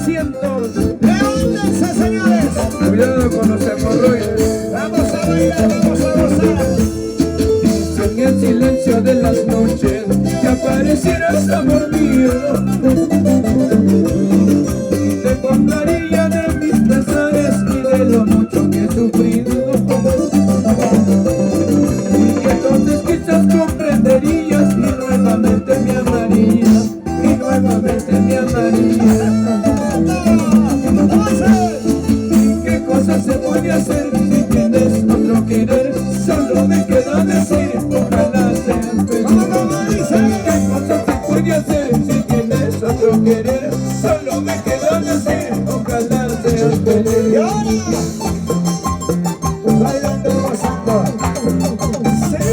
asientos. ¡Levántese, señores! Cuidado con los hemorroides. Vamos a bailar, vamos a gozar. En el silencio de las noches que aparecieras, amor mío, te contaría de mis pesares y de lo mucho que he sufrido, y que entonces quizás comprenderías y nuevamente me amarías, y nuevamente me amarías. ¿Qué cosa se puede hacer si tienes otro querer? Solo me queda decir, ojalá seas feliz. ¿Qué cosa se puede hacer si tienes otro querer? Solo me queda decir, ojalá seas feliz. Y ahora, bailando, gozando. Sí,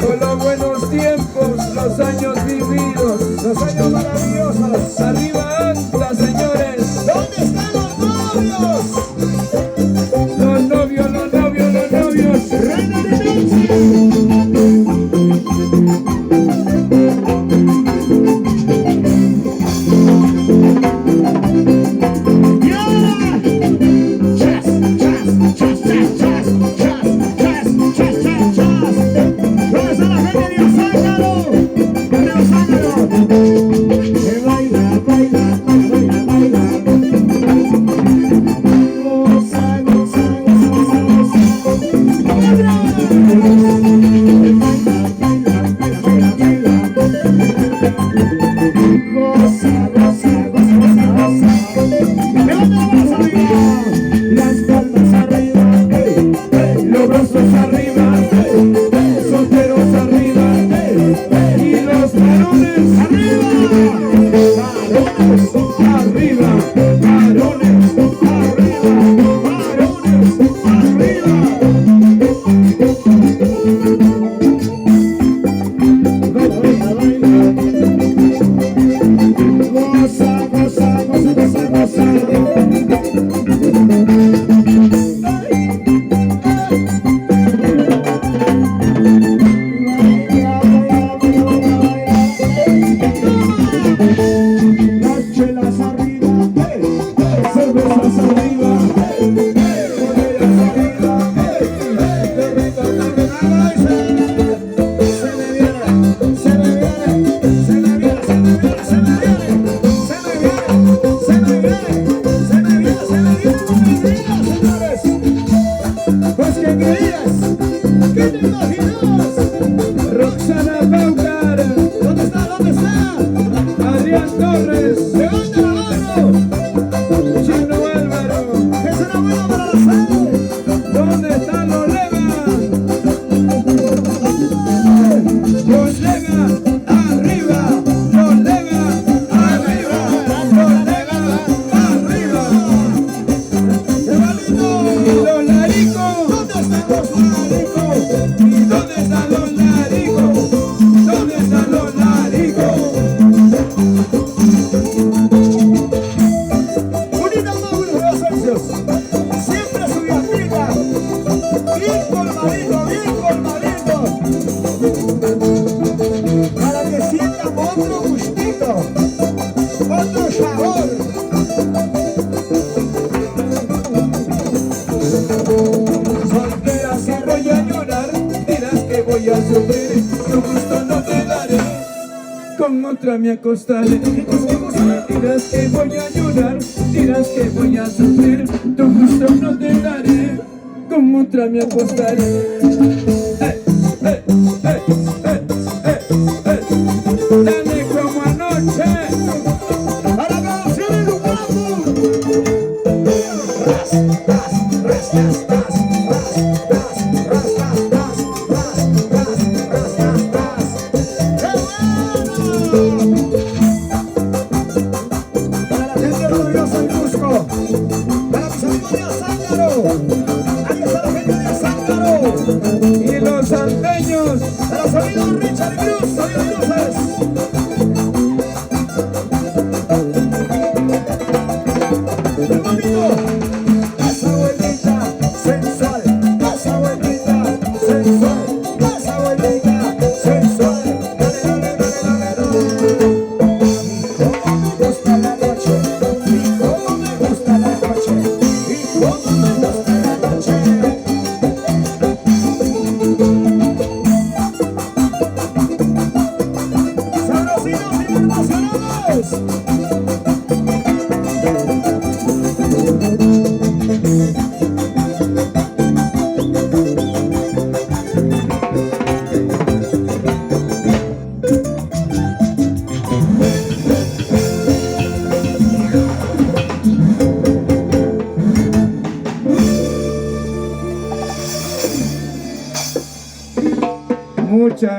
Con los buenos tiempos, los años vividos, los años maravillosos. arriba anda, señores. ¿Dónde están los novios? Los novios, los novios, los novios. Reina de noche. Y ahora, chas, chas, chas, chas, chas, chas, chas, chas, chas, chas. ¿Dónde está la gente de Azángaro? De Azángaro. Que baila, baila, baila, baila. Goza, goza, goza, goza, goza, goza, goza. Levanta las manos arriba, las palmas arriba, Los brazos arriba, solteros arriba, y los varones arriba, varones arriba, varones arriba, varones baila, baila, goza, goza, goza, goza, las chelas arriba, cervezas arriba, botellas arriba, perrito cardenal, se me viene, se me viene, se me viene, se me viene, se me viene, se me viene, se me viene, se me viene, se me viene, señores. Pues que creías, ¿qué te imaginas? Roxana Paucar, ¿Dónde está? ¿Dónde está? Adrián Torres, ¡Levanta la mano! Chino Álvaro, ¡Que será bueno para la salud! ¿dónde están los Lega? Los Lega arriba, los Lega arriba, los Lega arriba. ¡Qué bonito! Y los Laricos, ¿Dónde están los maricos? ¿y dónde están los Laricos? ¿Dónde están los Laricos? Unida Mauro de Ascensios, siempre su viatica, bien colmadito, para que sientan otro gustito, otro sabor. Soltera si voy a llorar, dirás que voy a sufrir, tu gusto no te daré, con otra me acostaré. Dirás que voy a llorar, dirás que voy a sufrir, tu gusto no te daré, con otra me acostaré. Dale como anoche. ¡A la canción de Lupaco! ¡Ras, ras, ras, ras, ras, ras, ras, ras, ras, ras, ras, ras, ras! ¡Qué bueno! Para la gente orgullosa del Cusco, para mis amigos de Azángaro, ahí está la gente de Azángaro, Y los salteños, para los amigos Richard Cruz, sonido Cruces. ¡Qué bonito! Esa abuelita se Muchas